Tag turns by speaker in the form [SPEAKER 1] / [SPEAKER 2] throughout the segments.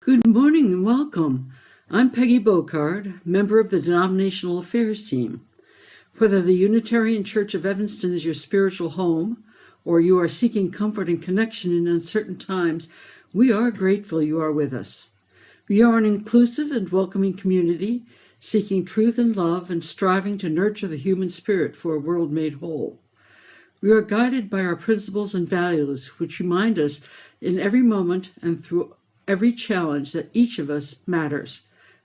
[SPEAKER 1] Good morning and welcome. I'm Peggy Bocard, member of the Denominational Affairs team. Whether the Unitarian Church of Evanston is your spiritual home, or you are seeking comfort and connection in uncertain times, we are grateful you are with us. We are an inclusive and welcoming community, seeking truth and love and striving to nurture the human spirit for a world made whole. We are guided by our principles and values, which remind us in every moment and through every challenge that each of us matters,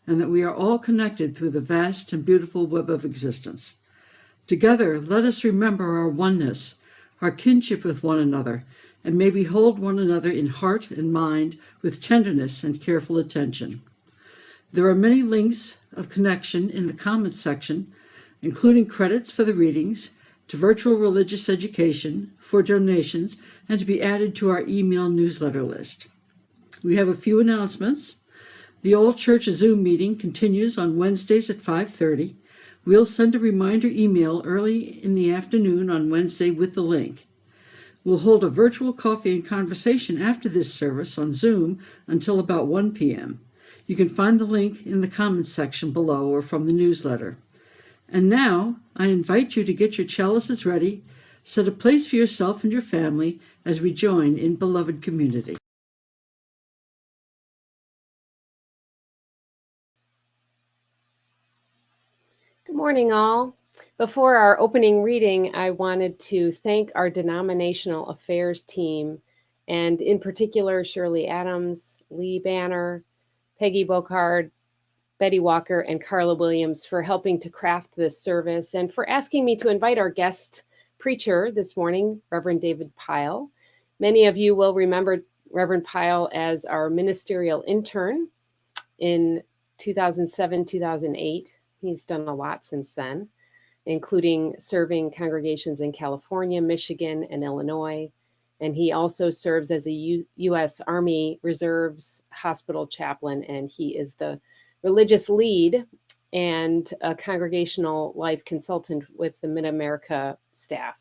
[SPEAKER 1] and that we are all connected through the vast and beautiful web of existence. Together, let us remember our oneness, our kinship with one another, and may we hold one another in heart and mind with tenderness and careful attention. There are many links of connection in the comments section, including credits for the readings, to virtual religious education, for donations, and to be added to our email newsletter list. We have a few announcements. The Old Church Zoom meeting continues on Wednesdays at 5:30. We'll send a reminder email early in the afternoon on Wednesday with the link. We'll hold a virtual coffee and conversation after this service on Zoom until about 1 p.m. You can find the link in the comments section below or from the newsletter. And now, I invite you to get your chalices ready, set a place for yourself and your family as we join in beloved community.
[SPEAKER 2] Good morning, all. Before our opening reading, I wanted to thank our denominational affairs team, and in particular, Shirley Adams, Lee Banner, Peggy Bocard, Betty Walker, and Carla Williams for helping to craft this service and for asking me to invite our guest preacher this morning, Reverend David Pyle. Many of you will remember Reverend Pyle as our ministerial intern in 2007-2008. He's done a lot since then, including serving congregations in California, Michigan, and Illinois. And he also serves as a U.S. Army Reserves hospital chaplain, and he is the religious lead and a congregational life consultant with the Mid-America staff.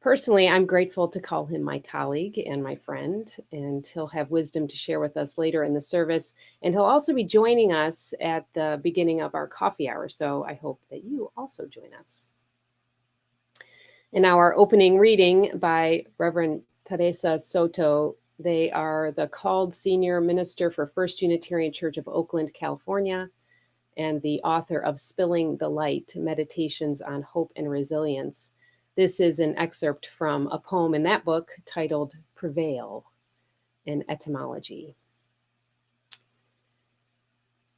[SPEAKER 2] Personally, I'm grateful to call him my colleague and my friend, and he'll have wisdom to share with us later in the service. And he'll also be joining us at the beginning of our coffee hour, so I hope that you also join us. In our opening reading by Reverend Theresa Soto, they are the called senior minister for First Unitarian Church of Oakland, California, and the author of Spilling the Light, Meditations on Hope and Resilience. This is an excerpt from a poem in that book titled Prevail, an Etymology.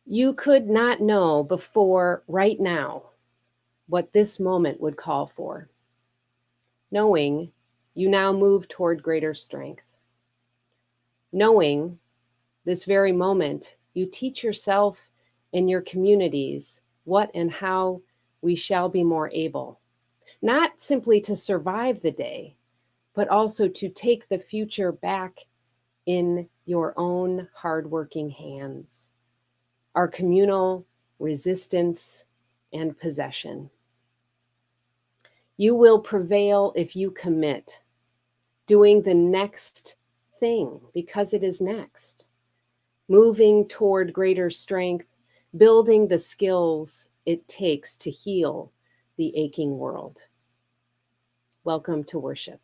[SPEAKER 2] You could not know before right now what this moment would call for. Knowing, you now move toward greater strength. Knowing, this very moment, you teach yourself and your communities what and how we shall be more able. Not simply to survive the day, but also to take the future back in your own hardworking hands. Our communal resistance and possession. You will prevail if you commit, doing the next thing because it is next, moving toward greater strength, building the skills it takes to heal the aching world. Welcome to worship.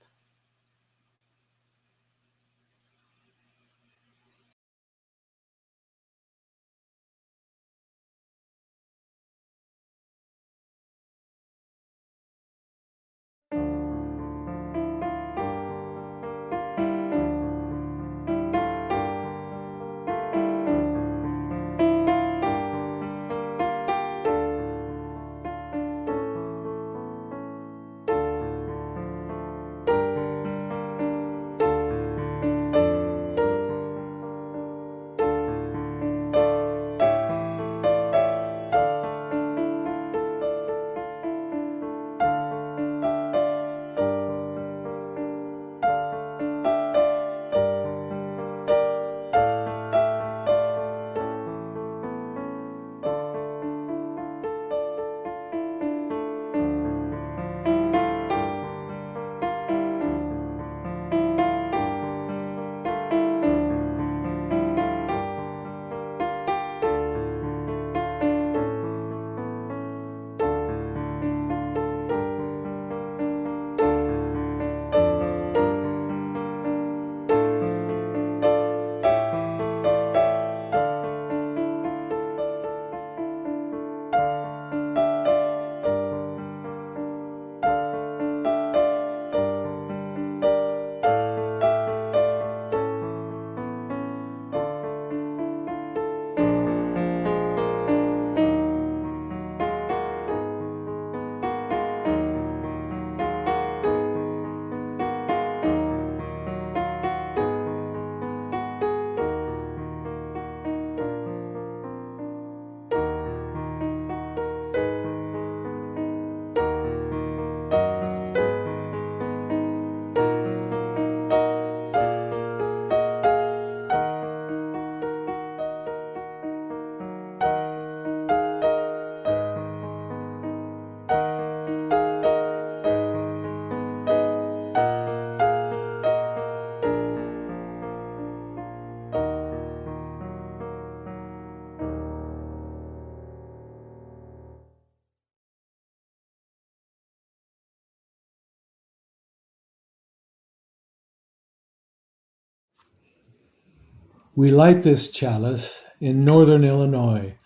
[SPEAKER 3] We light this chalice in northern Illinois,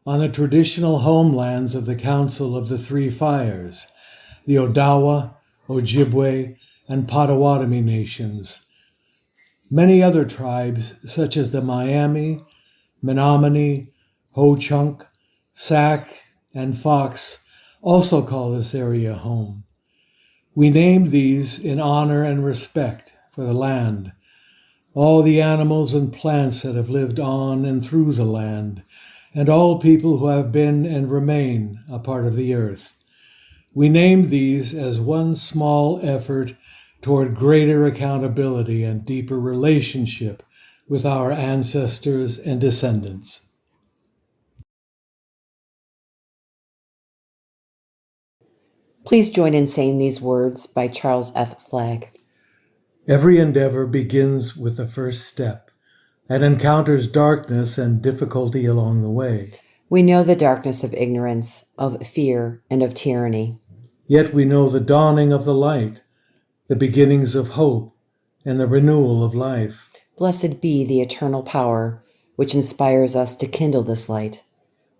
[SPEAKER 3] on the traditional homelands of the Council of the Three Fires, the Odawa, Ojibwe, and Potawatomi nations. Many other tribes, such as the Miami, Menominee, Ho-Chunk, Sac, and Fox, also call this area home. We named these in honor and respect for the land, all the animals and plants that have lived on and through the land, and all people who have been and remain a part of the earth. We named these as one small effort toward greater accountability and deeper relationship with our ancestors and descendants.
[SPEAKER 4] Please join in saying these words by Charles F. Flagg.
[SPEAKER 3] Every endeavor begins with the first step and encounters darkness and difficulty along the way.
[SPEAKER 4] We know the darkness of ignorance, of fear, and of tyranny.
[SPEAKER 3] Yet we know the dawning of the light, the beginnings of hope, and the renewal of life.
[SPEAKER 4] Blessed be the eternal power which inspires us to kindle this light.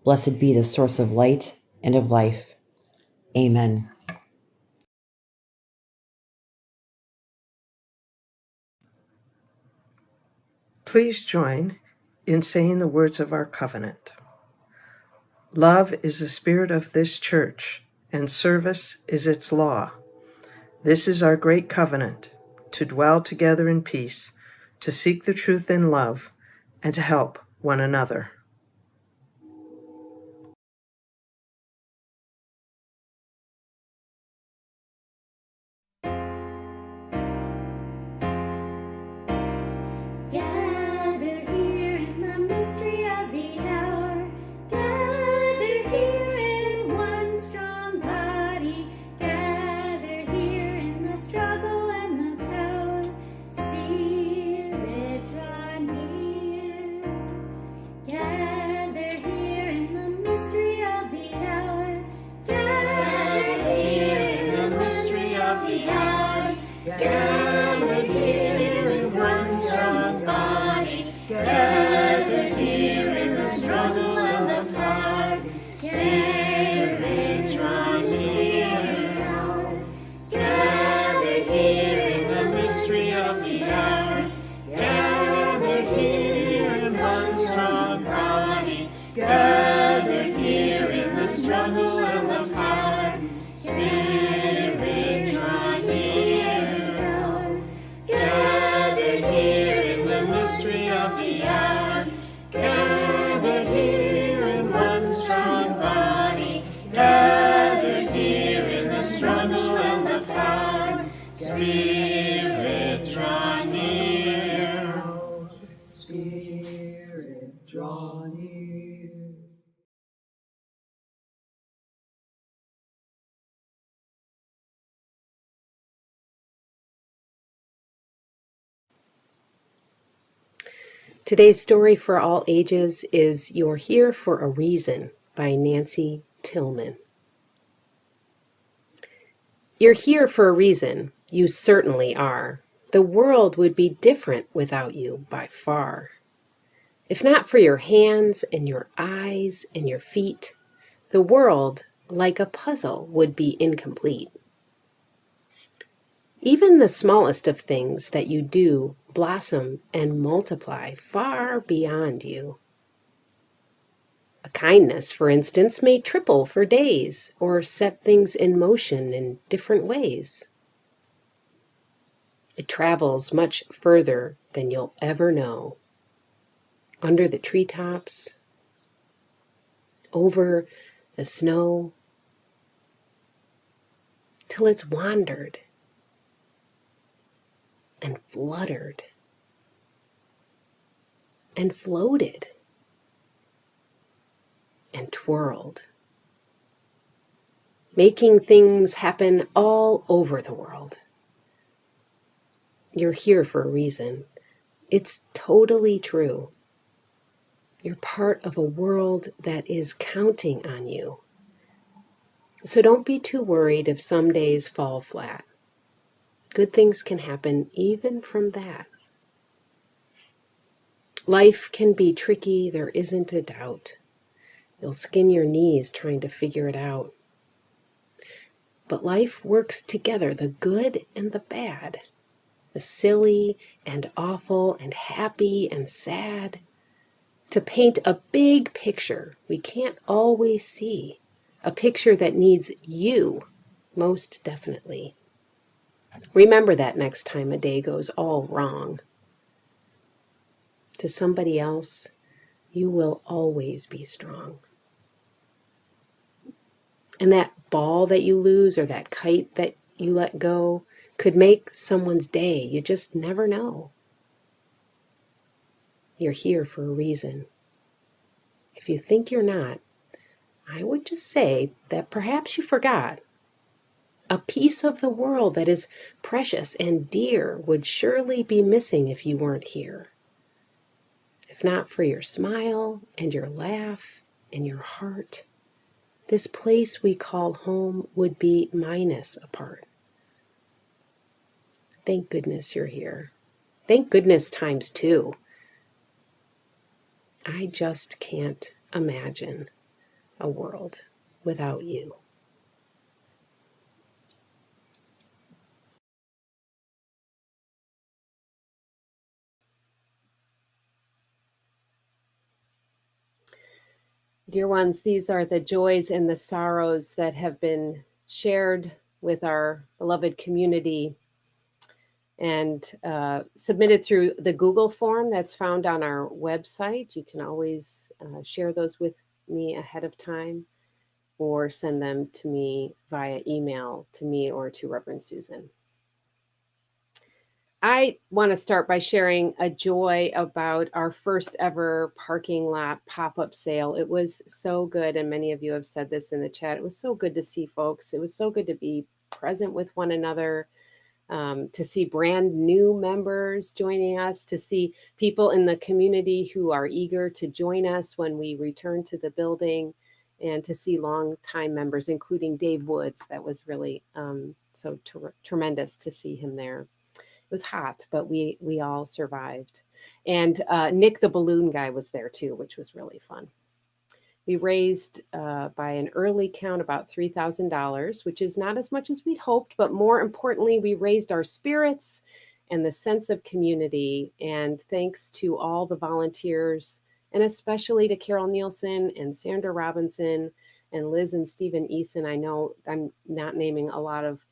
[SPEAKER 4] Blessed be the source of light and of life. Amen.
[SPEAKER 5] Please join in saying the words of our covenant. Love is the spirit of this church, and service is its law. This is our great covenant, to dwell together in peace, to seek the truth in love, and to help one another.
[SPEAKER 2] Today's story for all ages is You're Here for a Reason by Nancy Tillman. You're here for a reason. You certainly are. The world would be different without you by far. If not for your hands and your eyes and your feet, the world, like a puzzle, would be incomplete. Even the smallest of things that you do blossom and multiply far beyond you. A kindness, for instance, may triple for days or set things in motion in different ways. It travels much further than you'll ever know. Under the treetops, over the snow, till it's wandered and fluttered and floated and twirled, making things happen all over the world. You're here for a reason. It's totally true. You're part of a world that is counting on you. So don't be too worried if some days fall flat. Good things can happen even from that. Life can be tricky, there isn't a doubt. You'll skin your knees trying to figure it out. But life works together, the good and the bad, the silly and awful and happy and sad, to paint a big picture we can't always see, a picture that needs you most definitely. Remember that next time a day goes all wrong. To somebody else, you will always be strong. And that ball that you lose or that kite that you let go could make someone's day. You just never know. You're here for a reason. If you think you're not, I would just say that perhaps you forgot. A piece of the world that is precious and dear would surely be missing if you weren't here. If not for your smile and your laugh and your heart, this place we call home would be minus a part. Thank goodness you're here. Thank goodness times two. I just can't imagine a world without you. Dear ones, these are the joys and the sorrows that have been shared with our beloved community and submitted through the Google form that's found on our website. You can always share those with me ahead of time or send them to me via email to me or to Reverend Susan. I want to start by sharing a joy about our first ever parking lot pop-up sale. It was so good, and many of you have said this in the chat. It was so good to see folks. It was so good to be present with one another, to see brand new members joining us, to see people in the community who are eager to join us when we return to the building, and to see longtime members, including Dave Woods. That was really so tremendous to see him there. It was hot, but we all survived. And Nick the balloon guy was there too, which was really fun. We raised by an early count about $3,000, which is not as much as we'd hoped, but more importantly, we raised our spirits and the sense of community. And thanks to all the volunteers, and especially to Carol Nielsen and Sandra Robinson and Liz and Stephen Eason. I know I'm not naming a lot of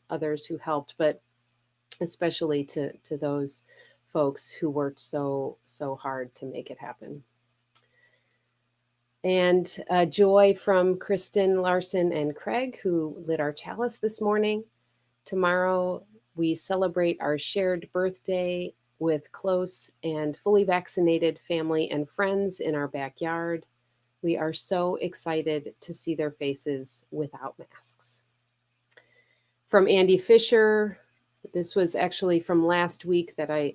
[SPEAKER 2] others who helped, but especially to those folks who worked so hard to make it happen. And joy from Kristen Larson and Craig, who lit our chalice this morning. Tomorrow, we celebrate our shared birthday with close and fully vaccinated family and friends in our backyard. We are so excited to see their faces without masks. From Andy Fisher, this was actually from last week that I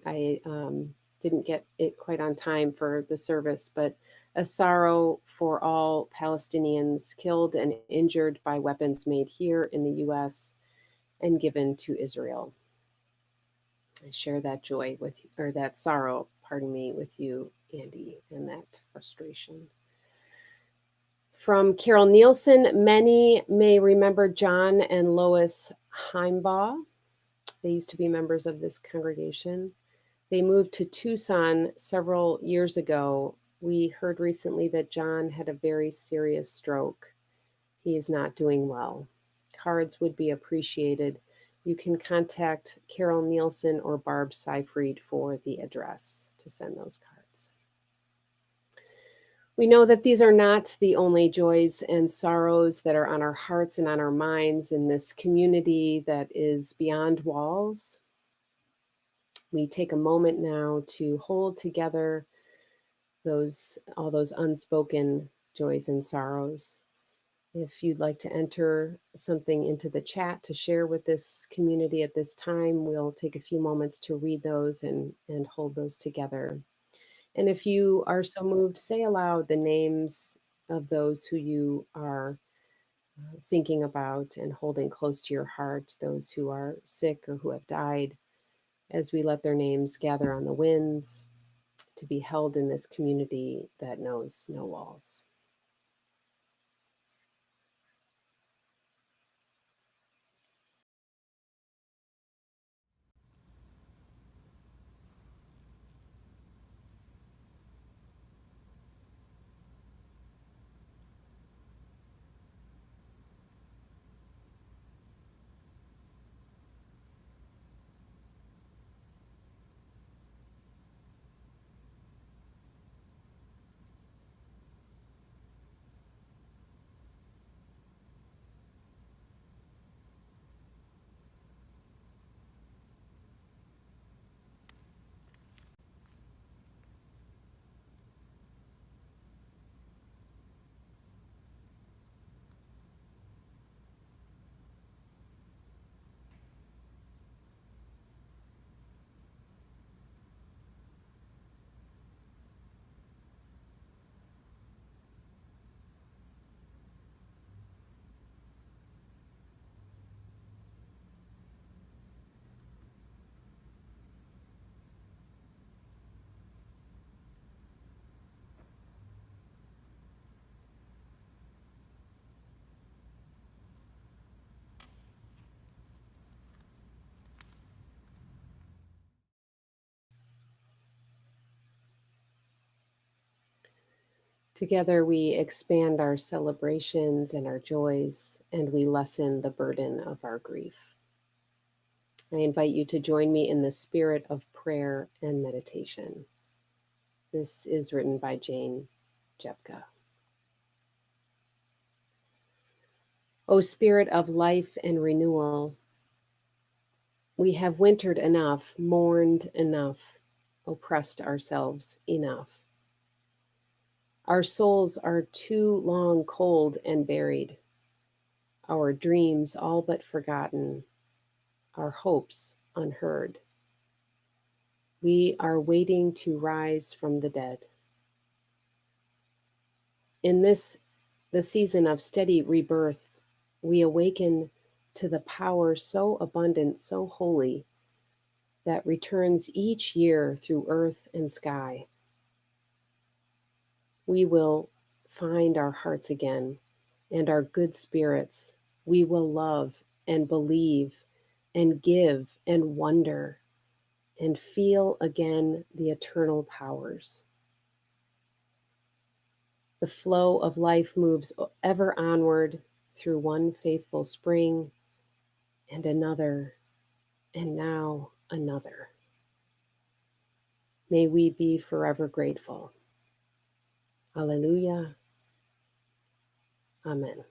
[SPEAKER 2] didn't get it quite on time for the service, but a sorrow for all Palestinians killed and injured by weapons made here in the U.S. and given to Israel. I share that joy with, or that sorrow, pardon me, with you, Andy, and that frustration. From Carol Nielsen, many may remember John and Lois Heimbaugh. They used to be members of this congregation. They moved to Tucson several years ago. We heard recently that John had a very serious stroke. He is not doing well. Cards would be appreciated. You can contact Carol Nielsen or Barb Seifried for the address to send those cards. We know that these are not the only joys and sorrows that are on our hearts and on our minds in this community that is beyond walls. We take a moment now to hold together all those unspoken joys and sorrows. If you'd like to enter something into the chat to share with this community at this time, we'll take a few moments to read those and hold those together. And if you are so moved, say aloud the names of those who you are thinking about and holding close to your heart, those who are sick or who have died, as we let their names gather on the winds to be held in this community that knows no walls. Together we expand our celebrations and our joys, and we lessen the burden of our grief. I invite you to join me in the spirit of prayer and meditation. This is written by Jane Jepka. O Spirit of life and renewal, we have wintered enough, mourned enough, oppressed ourselves enough. Our souls are too long cold and buried, our dreams all but forgotten, our hopes unheard. We are waiting to rise from the dead. In this, the season of steady rebirth, we awaken to the power so abundant, so holy, that returns each year through earth and sky. We will find our hearts again and our good spirits. We will love and believe and give and wonder and feel again the eternal powers. The flow of life moves ever onward through one faithful spring and another, and now another. May we be forever grateful. Alleluia. Amen.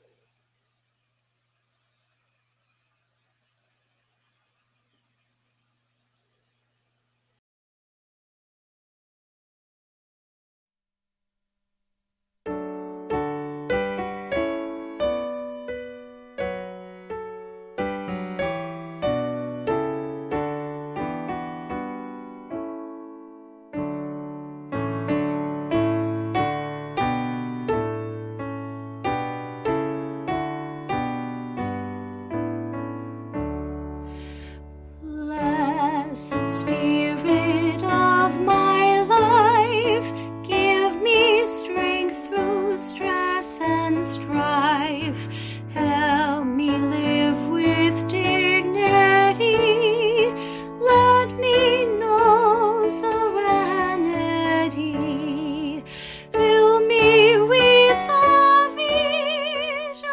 [SPEAKER 6] Blessed Spirit of my life, give me strength through stress and strife. Help me live with dignity. Let me know serenity. Fill me with a vision.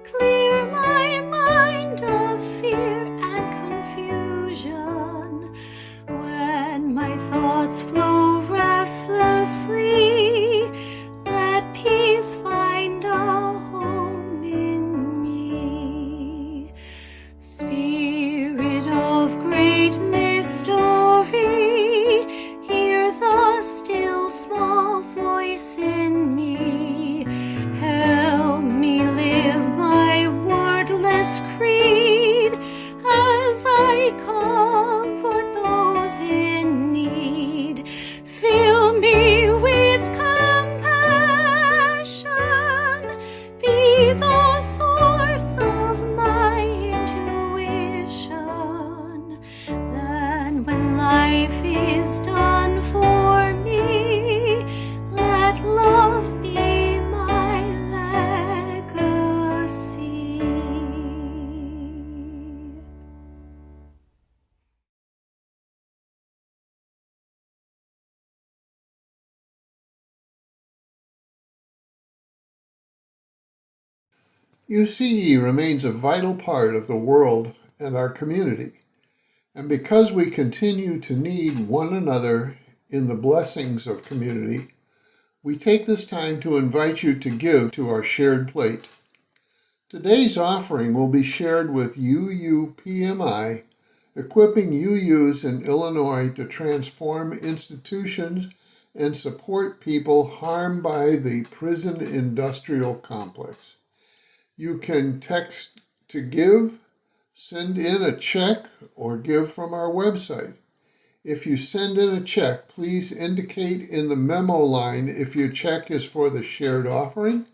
[SPEAKER 6] Clear my mind of fear and confusion. When my thoughts flow restlessly, let peace find a home in me. Spirit of great mystery, hear the still small voice in me. Help me live my wordless creed as I comfort those in need. Fill me with compassion, be the source of my intuition. Then when life is done for
[SPEAKER 7] UCE remains a vital part of the world and our community. And because we continue to need one another in the blessings of community, we take this time to invite you to give to our shared plate. Today's offering will be shared with UUPMI, equipping UUs in Illinois to transform institutions and support people harmed by the prison industrial complex. You can text to give, send in a check, or give from our website. If you send in a check, please indicate in the memo line if your check is for the shared offering,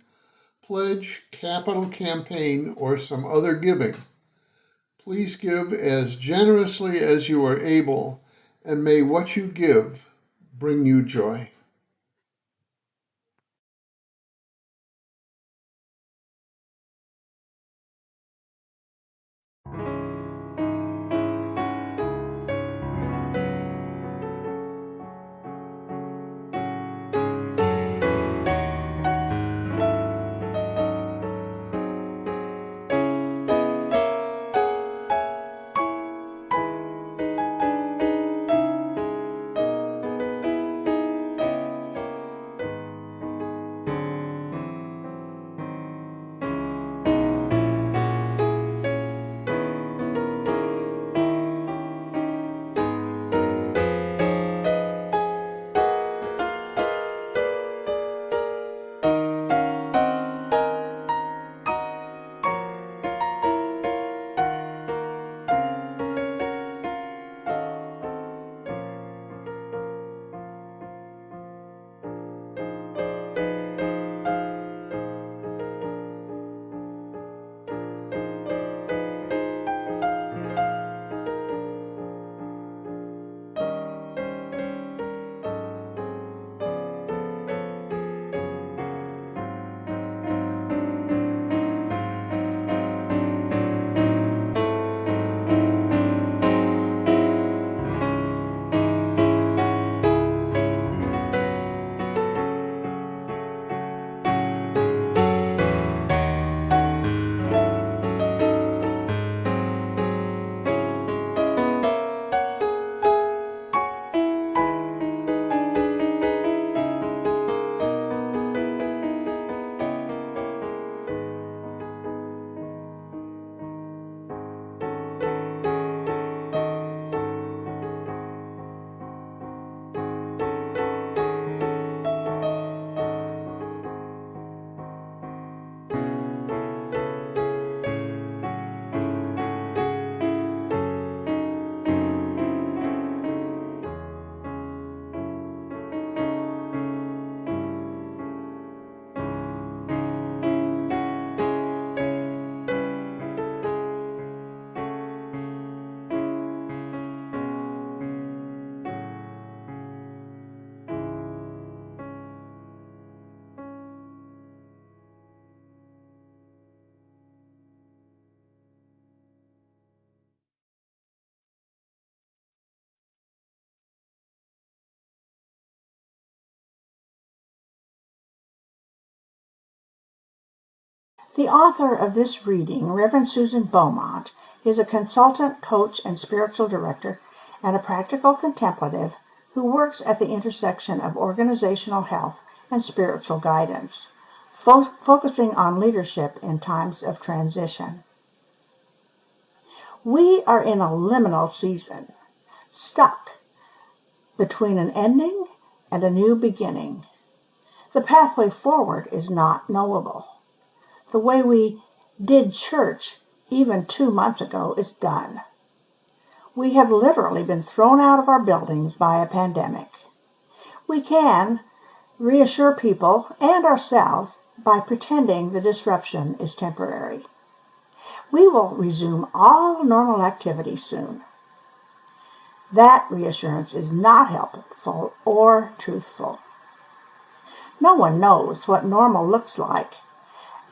[SPEAKER 7] pledge, capital campaign, or some other giving. Please give as generously as you are able, and may what you give bring you joy.
[SPEAKER 8] The author of this reading, Reverend Susan Beaumont, is a consultant, coach, and spiritual director, and a practical contemplative who works at the intersection of organizational health and spiritual guidance, focusing on leadership in times of transition. We are in a liminal season, stuck between an ending and a new beginning. The pathway forward is not knowable. The way we did church even 2 months ago is done. We have literally been thrown out of our buildings by a pandemic. We can reassure people and ourselves by pretending the disruption is temporary. We will resume all normal activity soon. That reassurance is not helpful or truthful. No one knows what normal looks like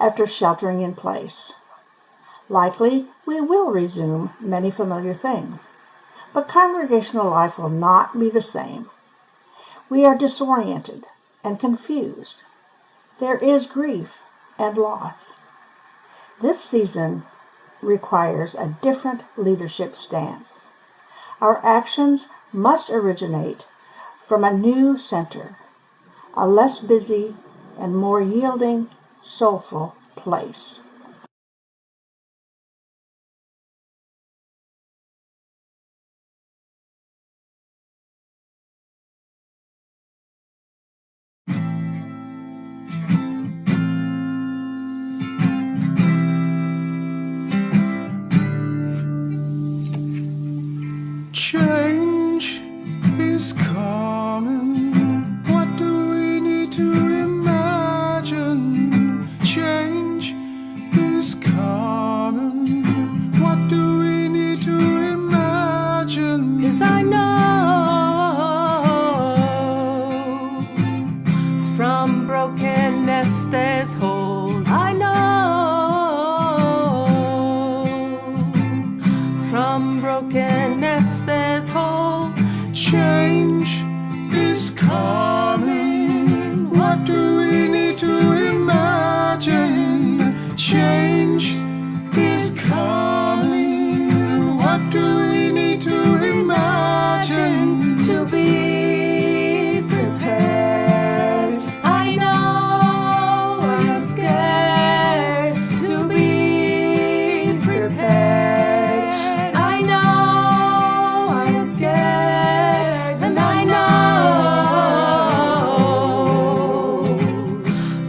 [SPEAKER 8] after sheltering in place. Likely, we will resume many familiar things, but congregational life will not be the same. We are disoriented and confused. There is grief and loss. This season requires a different leadership stance. Our actions must originate from a new center, a less busy and more yielding, soulful place.
[SPEAKER 9] Change is coming. What do we need to imagine? Change is coming. What do we need to imagine?
[SPEAKER 6] 'Cause I know from brokenness there's hope. I know from brokenness there's hope.
[SPEAKER 9] Change is coming. What do we need to imagine? Change is coming. What do we need to imagine?
[SPEAKER 6] To be prepared. I know I'm scared to be prepared. I know I'm scared, and I know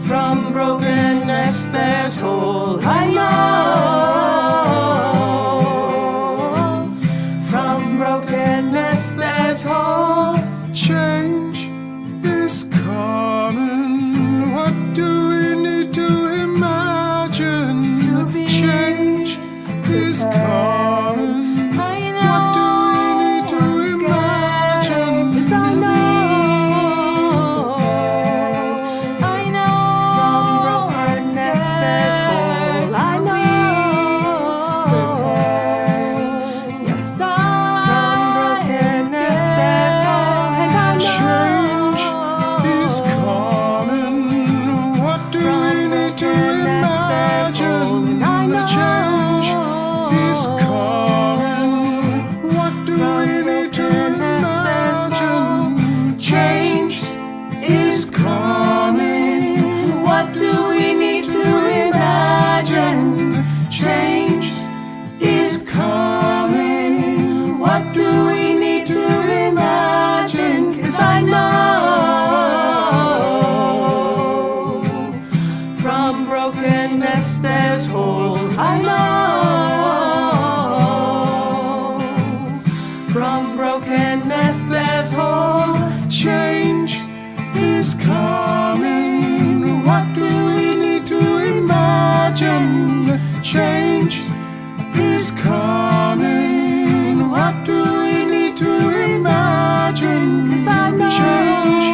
[SPEAKER 6] from brokenness there's hope. I know from brokenness there's hope.
[SPEAKER 9] Change is coming. What do we need to imagine?
[SPEAKER 6] To be
[SPEAKER 9] Change is coming.
[SPEAKER 6] I
[SPEAKER 9] What do we need to imagine?
[SPEAKER 6] 'Cause I know from brokenness there's hope. I know, yes, from brokenness there's hope, and I know
[SPEAKER 9] Change is coming. What do we need to imagine? Change is coming. What do we need to imagine? Change is coming.
[SPEAKER 6] What do we need to imagine? Change is coming. What do we need to imagine? 'Cause I know from brokenness there's hope. I know from brokenness there's hope.
[SPEAKER 9] Change is coming. What do we need to imagine? Change is coming. What do we need to imagine?
[SPEAKER 6] 'Cause I know
[SPEAKER 9] Change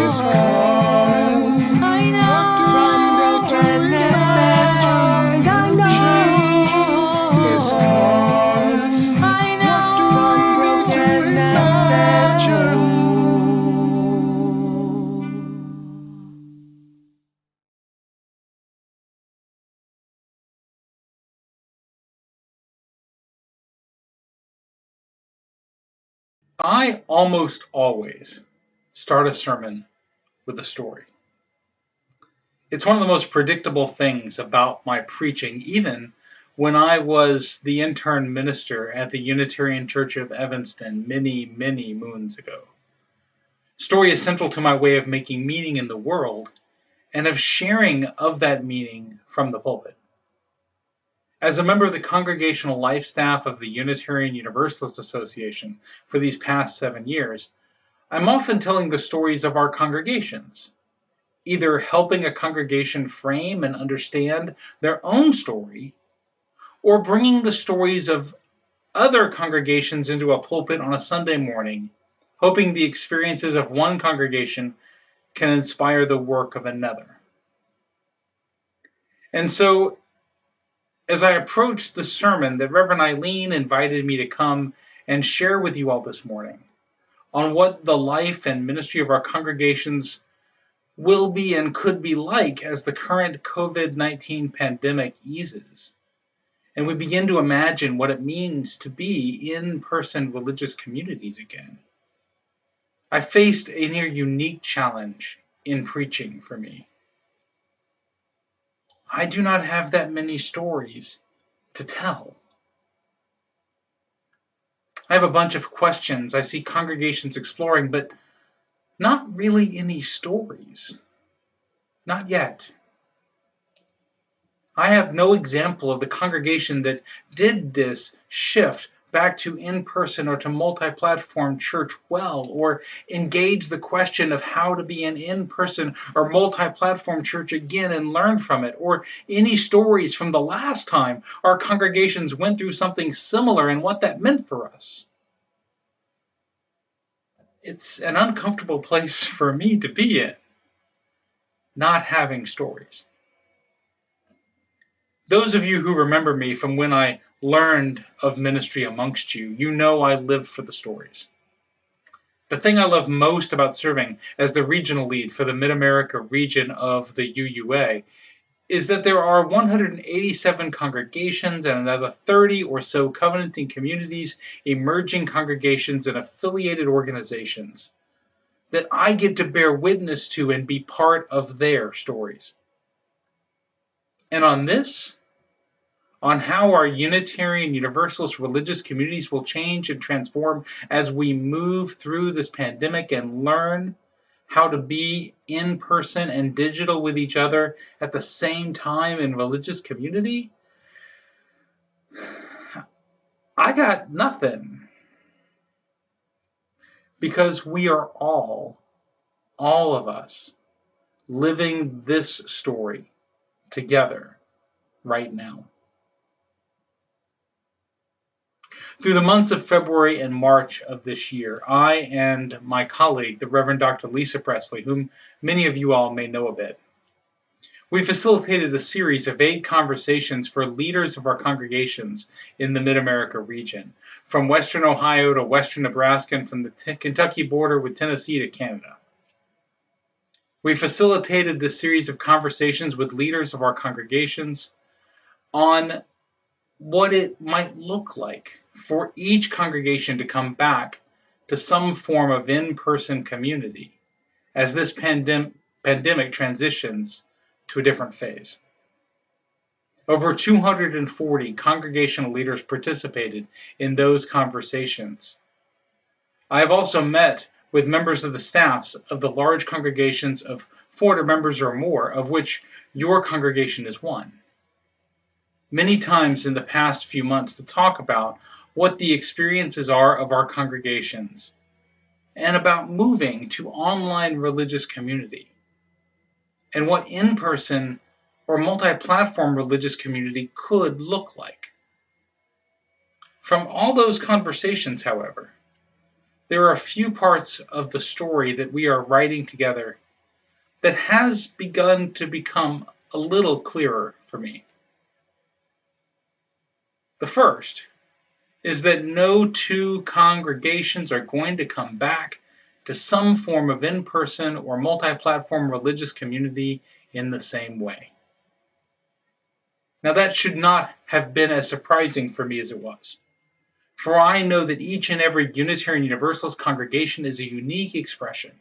[SPEAKER 9] is coming.
[SPEAKER 6] I know
[SPEAKER 9] What do we need to
[SPEAKER 6] brokenness there's hope.
[SPEAKER 9] imagine?
[SPEAKER 6] I know
[SPEAKER 9] Change is coming.
[SPEAKER 6] I know
[SPEAKER 9] What do we need to
[SPEAKER 6] brokenness there's
[SPEAKER 9] imagine?
[SPEAKER 10] I almost always start a sermon with a story. It's one of the most predictable things about my preaching, even when I was the intern minister at the Unitarian Church of Evanston many, many moons ago. Story is central to my way of making meaning in the world and of sharing of that meaning from the pulpit. As a member of the congregational life staff of the Unitarian Universalist Association for these past 7 years, I'm often telling the stories of our congregations, either helping a congregation frame and understand their own story, or bringing the stories of other congregations into a pulpit on a Sunday morning, hoping the experiences of one congregation can inspire the work of another. And so, as I approached the sermon that Reverend Eileen invited me to come and share with you all this morning on what the life and ministry of our congregations will be and could be like as the current COVID-19 pandemic eases, and we begin to imagine what it means to be in-person religious communities again. I faced a near unique challenge in preaching for me. I do not have that many stories to tell. I have a bunch of questions I see congregations exploring, but not really any stories. Not yet. I have no example of the congregation that did this shift back to in-person or to multi-platform church well, or engage the question of how to be an in-person or multi-platform church again and learn from it, or any stories from the last time our congregations went through something similar and what that meant for us. It's an uncomfortable place for me to be in, not having stories. Those of you who remember me from when I learned of ministry amongst you, you know I live for the stories. The thing I love most about serving as the regional lead for the Mid-America region of the UUA is that there are 187 congregations and another 30 or so covenanting communities, emerging congregations, and affiliated organizations that I get to bear witness to and be part of their stories. And on how our Unitarian Universalist religious communities will change and transform as we move through this pandemic and learn how to be in person and digital with each other at the same time in religious community, I got nothing. Because we are all of us, living this story together right now. Through the months of February and March of this year, I and my colleague, the Reverend Dr. Lisa Presley, whom many of you all may know a bit, we facilitated a series of 8 conversations for leaders of our congregations in the Mid-America region, from Western Ohio to Western Nebraska and from the Kentucky border with Tennessee to Canada. We facilitated this series of conversations with leaders of our congregations on what it might look like for each congregation to come back to some form of in-person community as this pandemic transitions to a different phase. Over 240 congregational leaders participated in those conversations. I have also met with members of the staffs of the large congregations of 400 members or more, of which your congregation is one, many times in the past few months to talk about what the experiences are of our congregations and about moving to online religious community and what in-person or multi-platform religious community could look like. From all those conversations, however, there are a few parts of the story that we are writing together that has begun to become a little clearer for me. The first is that no 2 congregations are going to come back to some form of in-person or multi-platform religious community in the same way. Now that should not have been as surprising for me as it was, for I know that each and every Unitarian Universalist congregation is a unique expression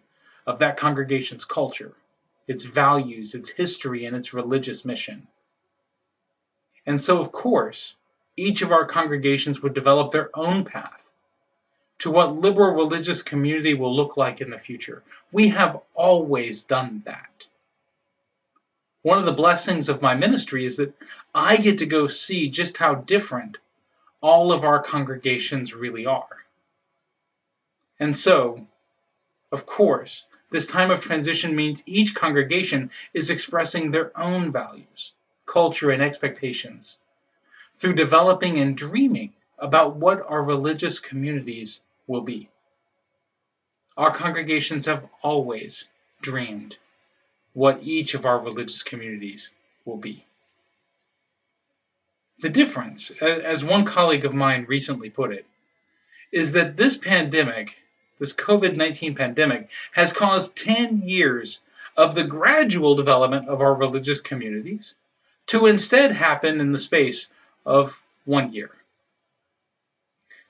[SPEAKER 10] of that congregation's culture, its values, its history, and its religious mission. And so, of course, each of our congregations would develop their own path to what liberal religious community will look like in the future. We have always done that. One of the blessings of my ministry is that I get to go see just how different all of our congregations really are. And so, of course, this time of transition means each congregation is expressing their own values, culture, and expectations through developing and dreaming about what our religious communities will be. Our congregations have always dreamed what each of our religious communities will be. The difference, as one colleague of mine recently put it, is that this pandemic, this COVID-19 pandemic, has caused 10 years of the gradual development of our religious communities to instead happen in the space of 1 year.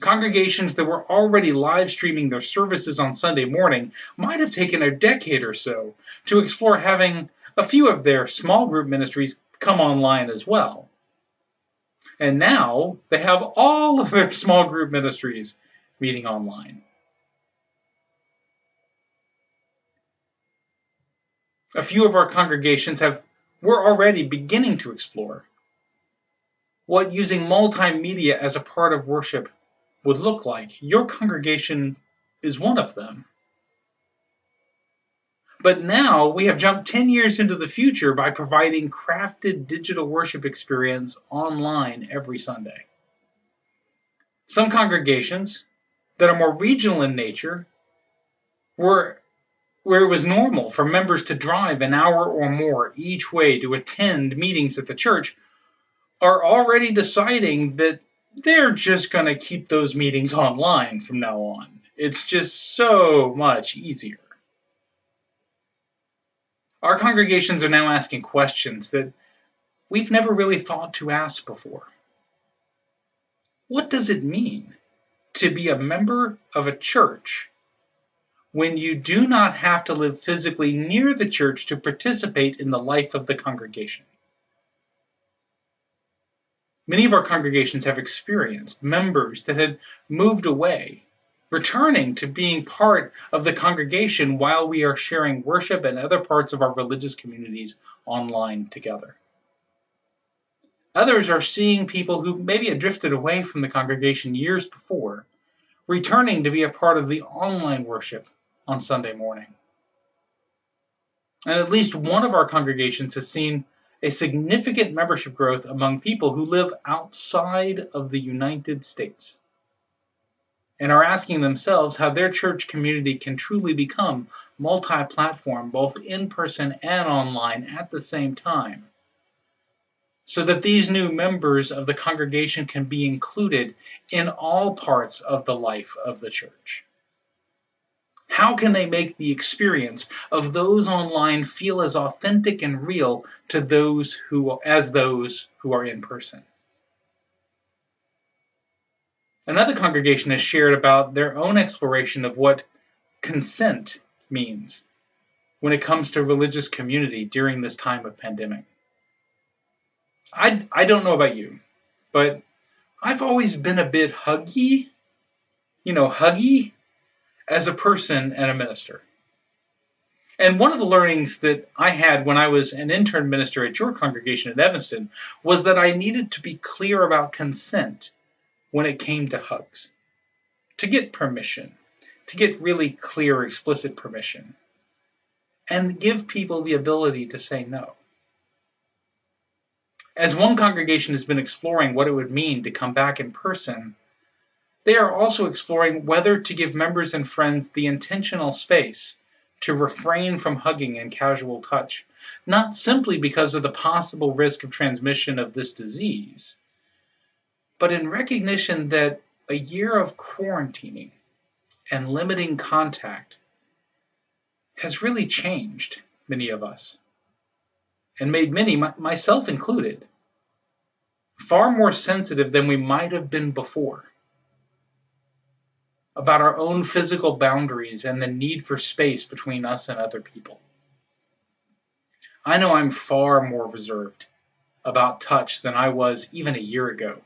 [SPEAKER 10] Congregations that were already live streaming their services on Sunday morning might have taken a decade or so to explore having a few of their small group ministries come online as well. And now they have all of their small group ministries meeting online. A few of our congregations were already beginning to explore what using multimedia as a part of worship would look like. Your congregation is one of them. But now we have jumped 10 years into the future by providing crafted digital worship experience online every Sunday. Some congregations that are more regional in nature, where it was normal for members to drive an hour or more each way to attend meetings at the church, are already deciding that they're just going to keep those meetings online from now on. It's just so much easier. Our congregations are now asking questions that we've never really thought to ask before. What does it mean to be a member of a church when you do not have to live physically near the church to participate in the life of the congregation? Many of our congregations have experienced members that had moved away, returning to being part of the congregation while we are sharing worship and other parts of our religious communities online together. Others are seeing people who maybe had drifted away from the congregation years before, returning to be a part of the online worship on Sunday morning. And at least one of our congregations has seen a significant membership growth among people who live outside of the United States and are asking themselves how their church community can truly become multi-platform, both in person and online at the same time, so that these new members of the congregation can be included in all parts of the life of the church. How can they make the experience of those online feel as authentic and real to those who are in person? Another congregation has shared about their own exploration of what consent means when it comes to religious community during this time of pandemic. I don't know about you, but I've always been a bit huggy as a person and a minister. And one of the learnings that I had when I was an intern minister at your congregation at Evanston was that I needed to be clear about consent when it came to hugs, to get permission, to get really clear, explicit permission, and give people the ability to say no. As one congregation has been exploring what it would mean to come back in person, they are also exploring whether to give members and friends the intentional space to refrain from hugging and casual touch, not simply because of the possible risk of transmission of this disease, but in recognition that a year of quarantining and limiting contact has really changed many of us, and made many, myself included, far more sensitive than we might have been before about our own physical boundaries and the need for space between us and other people. I know I'm far more reserved about touch than I was even a year ago.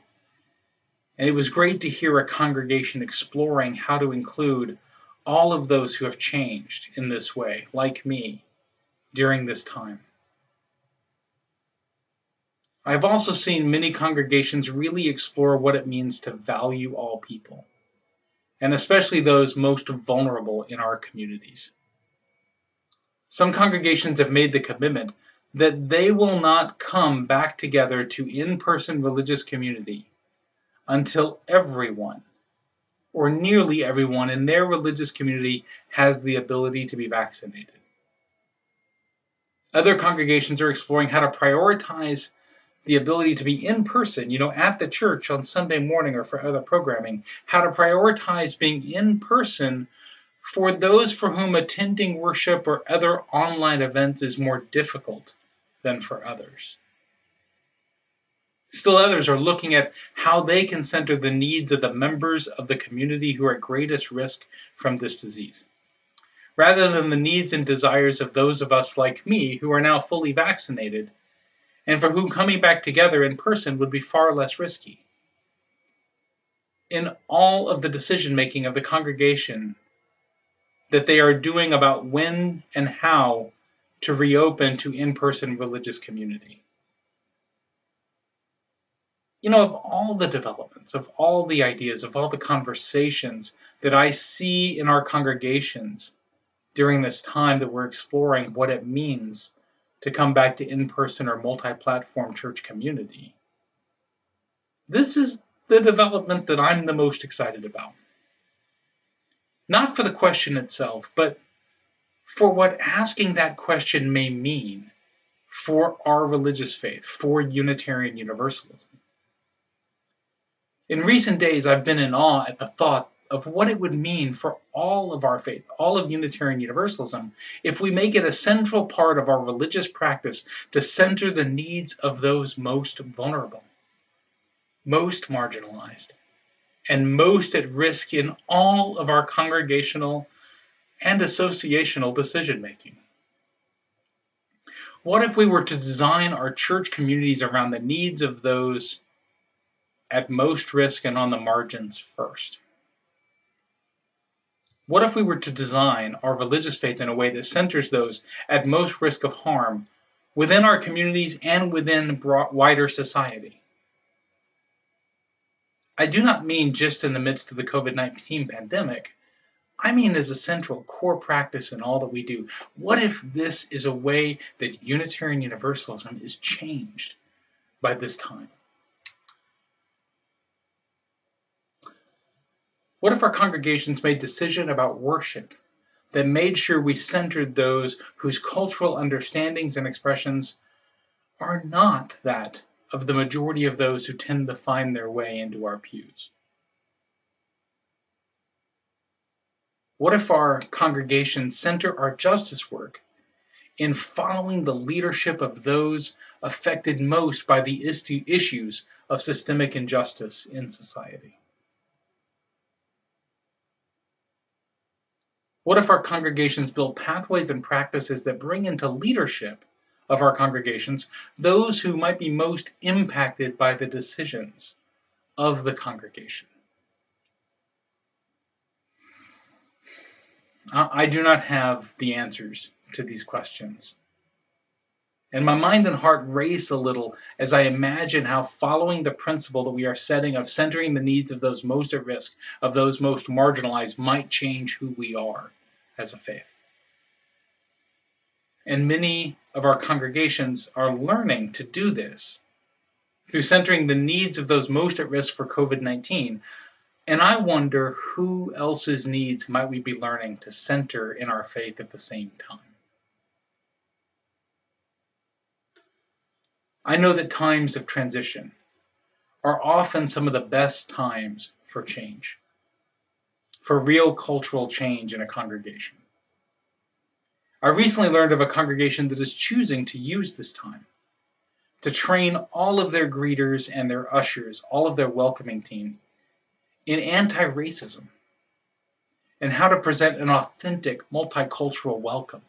[SPEAKER 10] And it was great to hear a congregation exploring how to include all of those who have changed in this way, like me, during this time. I've also seen many congregations really explore what it means to value all people, and especially those most vulnerable in our communities. Some congregations have made the commitment that they will not come back together to in-person religious community until everyone, or nearly everyone in their religious community, has the ability to be vaccinated. Other congregations are exploring how to prioritize the ability to be in person, at the church on Sunday morning or for other programming, how to prioritize being in person for those for whom attending worship or other online events is more difficult than for others. Still others are looking at how they can center the needs of the members of the community who are at greatest risk from this disease, rather than the needs and desires of those of us like me who are now fully vaccinated and for whom coming back together in person would be far less risky. In all of the decision-making of the congregation that they are doing about when and how to reopen to in-person religious community. Of all the developments, of all the ideas, of all the conversations that I see in our congregations during this time that we're exploring what it means to come back to in-person or multi-platform church community, this is the development that I'm the most excited about. Not for the question itself, but for what asking that question may mean for our religious faith, for Unitarian Universalism. In recent days, I've been in awe at the thought of what it would mean for all of our faith, all of Unitarian Universalism, if we make it a central part of our religious practice to center the needs of those most vulnerable, most marginalized, and most at risk in all of our congregational and associational decision-making. What if we were to design our church communities around the needs of those at most risk and on the margins first? What if we were to design our religious faith in a way that centers those at most risk of harm within our communities and within wider society? I do not mean just in the midst of the COVID-19 pandemic. I mean as a central core practice in all that we do. What if this is a way that Unitarian Universalism is changed by this time? What if our congregations made decisions about worship that made sure we centered those whose cultural understandings and expressions are not that of the majority of those who tend to find their way into our pews? What if our congregations center our justice work in following the leadership of those affected most by the issues of systemic injustice in society? What if our congregations build pathways and practices that bring into leadership of our congregations those who might be most impacted by the decisions of the congregation? I do not have the answers to these questions. And my mind and heart race a little as I imagine how following the principle that we are setting of centering the needs of those most at risk, of those most marginalized, might change who we are as a faith. And many of our congregations are learning to do this through centering the needs of those most at risk for COVID-19. And I wonder who else's needs might we be learning to center in our faith at the same time. I know that times of transition are often some of the best times for change, for real cultural change in a congregation. I recently learned of a congregation that is choosing to use this time to train all of their greeters and their ushers, all of their welcoming team, in anti-racism and how to present an authentic multicultural welcome,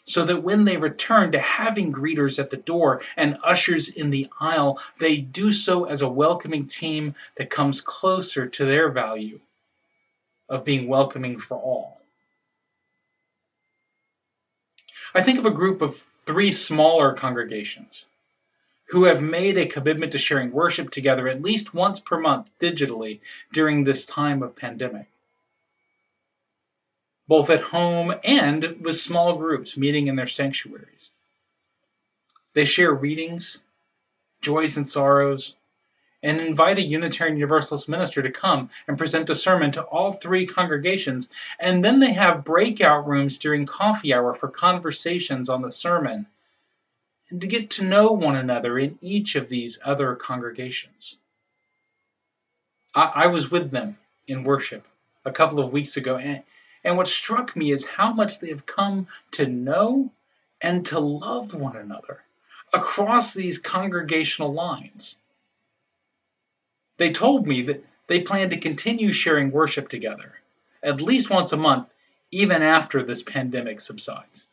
[SPEAKER 10] so that when they return to having greeters at the door and ushers in the aisle, they do so as a welcoming team that comes closer to their value of being welcoming for all. I think of a group of 3 smaller congregations who have made a commitment to sharing worship together at least once per month digitally during this time of pandemic, both at home and with small groups meeting in their sanctuaries. They share readings, joys and sorrows, and invite a Unitarian Universalist minister to come and present a sermon to all 3 congregations, and then they have breakout rooms during coffee hour for conversations on the sermon and to get to know one another in each of these other congregations. I was with them in worship a couple of weeks ago, And what struck me is how much they have come to know and to love one another across these congregational lines. They told me that they plan to continue sharing worship together, at least once a month, even after this pandemic subsides.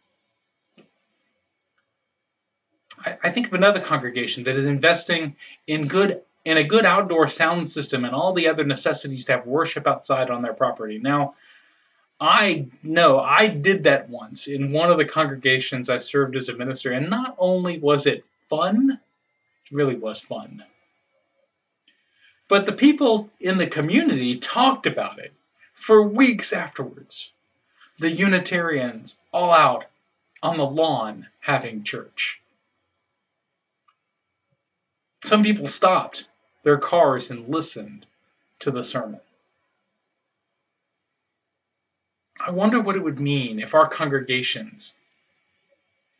[SPEAKER 10] I think of another congregation that is investing in a good outdoor sound system and all the other necessities to have worship outside on their property. Now, I know I did that once in one of the congregations I served as a minister, and not only was it fun, it really was fun, but the people in the community talked about it for weeks afterwards. The Unitarians all out on the lawn having church. Some people stopped their cars and listened to the sermon. I wonder what it would mean if our congregations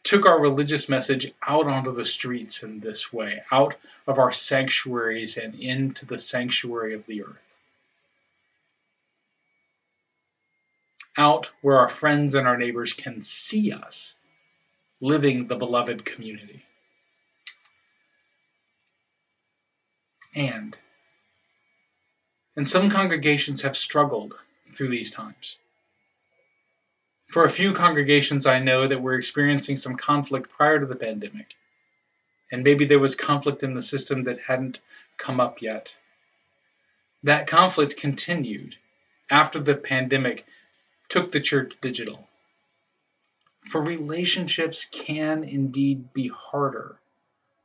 [SPEAKER 10] took our religious message out onto the streets in this way, out of our sanctuaries and into the sanctuary of the earth. Out where our friends and our neighbors can see us living the beloved community. And some congregations have struggled through these times. For a few congregations I know that were experiencing some conflict prior to the pandemic, and maybe there was conflict in the system that hadn't come up yet. That conflict continued after the pandemic took the church digital. For relationships can indeed be harder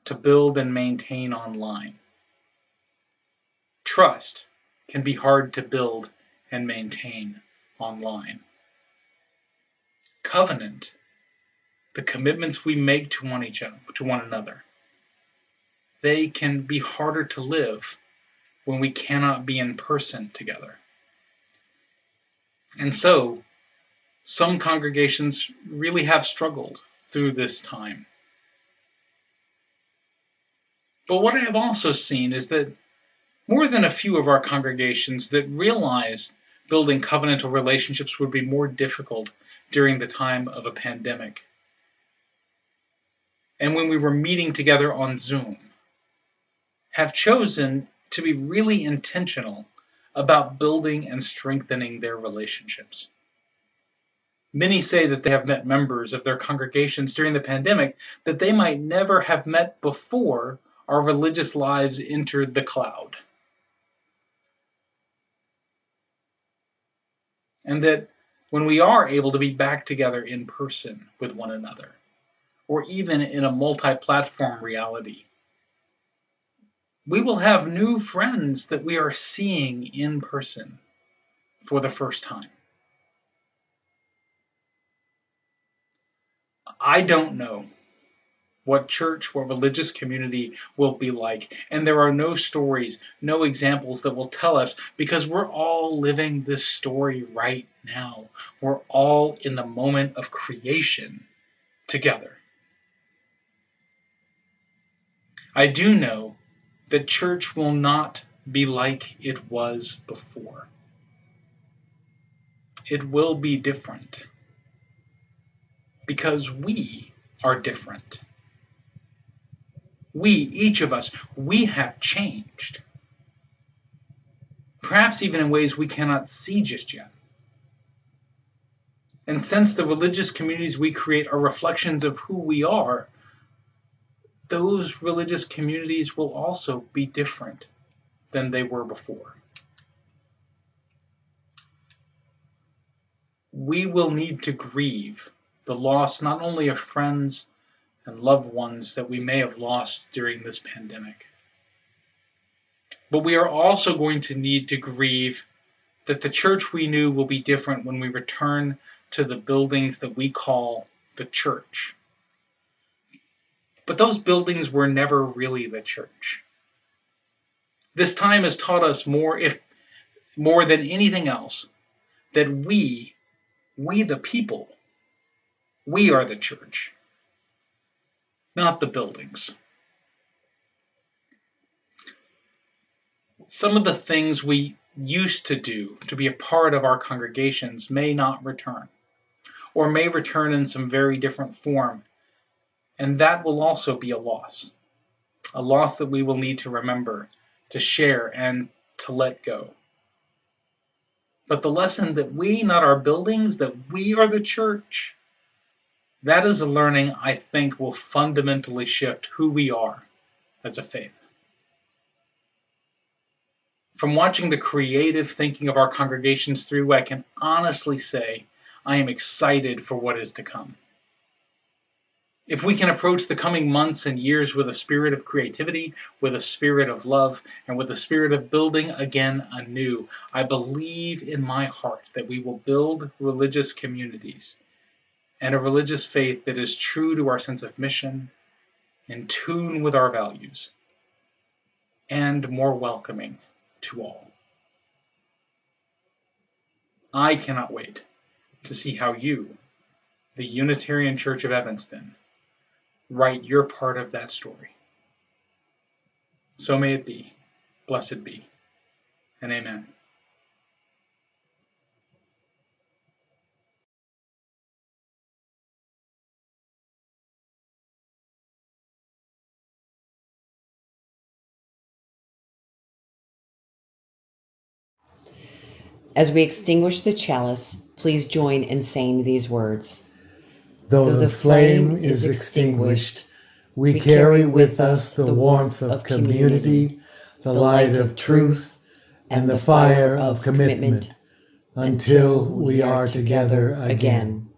[SPEAKER 10] to build and maintain online. Trust can be hard to build and maintain online. Covenant, the commitments we make to one another, they can be harder to live when we cannot be in person together. And so, some congregations really have struggled through this time. But what I have also seen is that more than a few of our congregations that realized building covenantal relationships would be more difficult during the time of a pandemic. And when we were meeting together on Zoom, have chosen to be really intentional about building and strengthening their relationships. Many say that they have met members of their congregations during the pandemic that they might never have met before our religious lives entered the cloud. And that when we are able to be back together in person with one another, or even in a multi-platform reality, we will have new friends that we are seeing in person for the first time. I don't know what church, what religious community will be like, and there are no stories, no examples that will tell us, because we're all living this story right now. We're all in the moment of creation together. I do know that church will not be like it was before. It will be different. Because we are different. We, each of us, we have changed. Perhaps even in ways we cannot see just yet. And since the religious communities we create are reflections of who we are, those religious communities will also be different than they were before. We will need to grieve the loss not only of friends and loved ones that we may have lost during this pandemic, but we are also going to need to grieve that the church we knew will be different when we return to the buildings that we call the church. But those buildings were never really the church. This time has taught us more than anything else, that we the people, we are the church, not the buildings. Some of the things we used to do to be a part of our congregations may not return, or may return in some very different form. And that will also be a loss that we will need to remember, to share, and to let go. But the lesson that we, not our buildings, that we are the church, that is a learning I think will fundamentally shift who we are as a faith. From watching the creative thinking of our congregations through, I can honestly say I am excited for what is to come. If we can approach the coming months and years with a spirit of creativity, with a spirit of love, and with a spirit of building again anew, I believe in my heart that we will build religious communities and a religious faith that is true to our sense of mission, in tune with our values, and more welcoming to all. I cannot wait to see how you, the Unitarian Church of Evanston, write your part of that story. So may it be, blessed be, and amen.
[SPEAKER 4] As we extinguish the chalice, please join in saying these words.
[SPEAKER 3] Though the flame is extinguished, we carry with us the warmth of community, the light of truth, and the fire of commitment, until we are together again.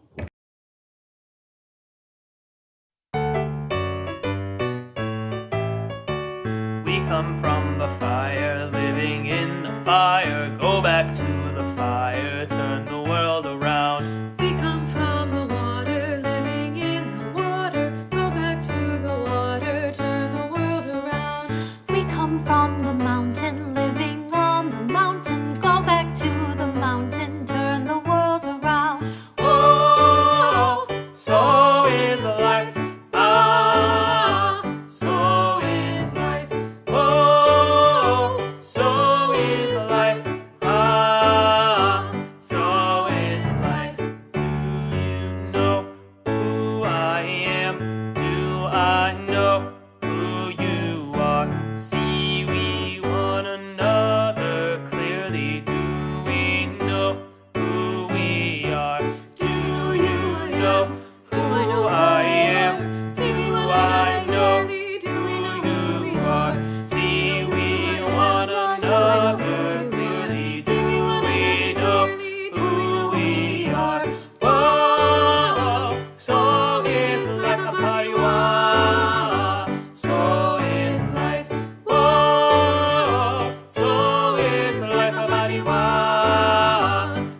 [SPEAKER 6] We come from the fire, living in the fire. Go back to the fire, turn the world around.
[SPEAKER 11] We come from the water, living in the water. Go back to the water, turn the world around.
[SPEAKER 12] We come from the mountain, living on the mountain. Go back to the mountain, turn the world around.
[SPEAKER 6] Oh, so is life. Ah, so is life. Oh, so is life. Ah, so is life. Do you know who I am? Do I know who you are? See we one another clearly. Do we know who we are? Do you know who I am?
[SPEAKER 11] See we
[SPEAKER 6] Do
[SPEAKER 11] one
[SPEAKER 6] I
[SPEAKER 11] another
[SPEAKER 6] know
[SPEAKER 11] clearly. Do we know
[SPEAKER 6] who
[SPEAKER 11] who we
[SPEAKER 6] you
[SPEAKER 11] are?
[SPEAKER 6] are? See we one another clearly.
[SPEAKER 11] See we one
[SPEAKER 6] We
[SPEAKER 11] another
[SPEAKER 6] know
[SPEAKER 11] clearly. Do we know
[SPEAKER 6] who we are?
[SPEAKER 11] are?
[SPEAKER 6] Oh, so is life a party. So is life. Oh, so is life a party.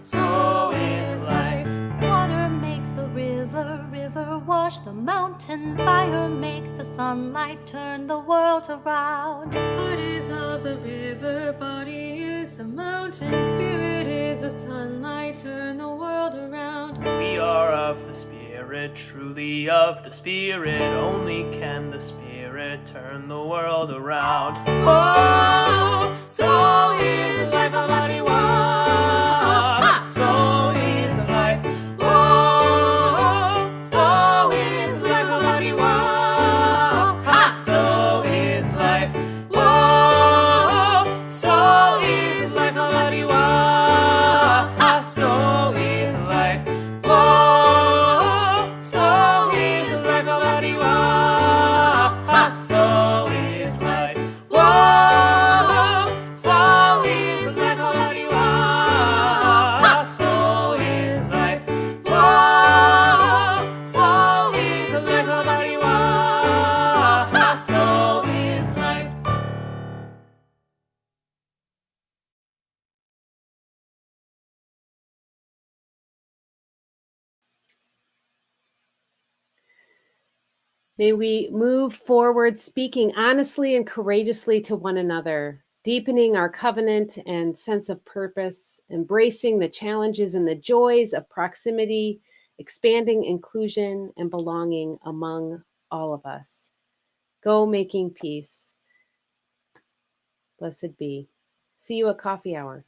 [SPEAKER 6] So is life.
[SPEAKER 12] Water make the river, river wash the mountain. Fire make the sunlight, turn the world around.
[SPEAKER 11] Heart is of the river, body is the mountain, spirit is the sunlight, turn the world around.
[SPEAKER 6] We are of the Spirit, truly of the Spirit. Only can the Spirit turn the world around.
[SPEAKER 11] Oh, so is life a mighty one.
[SPEAKER 6] So is life.
[SPEAKER 11] Oh, so is life a mighty one.
[SPEAKER 6] So is life.
[SPEAKER 11] Oh, so is life a mighty one.
[SPEAKER 6] So is life.
[SPEAKER 11] Oh, so is life a mighty one.
[SPEAKER 6] So is life.
[SPEAKER 11] Whoa, so is life a mighty one.
[SPEAKER 6] So is life.
[SPEAKER 11] Whoa, so is life a mighty one.
[SPEAKER 6] So is life.
[SPEAKER 2] May we move forward speaking honestly and courageously to one another, deepening our covenant and sense of purpose, embracing the challenges and the joys of proximity, expanding inclusion and belonging among all of us. Go making peace. Blessed be. See you at coffee hour.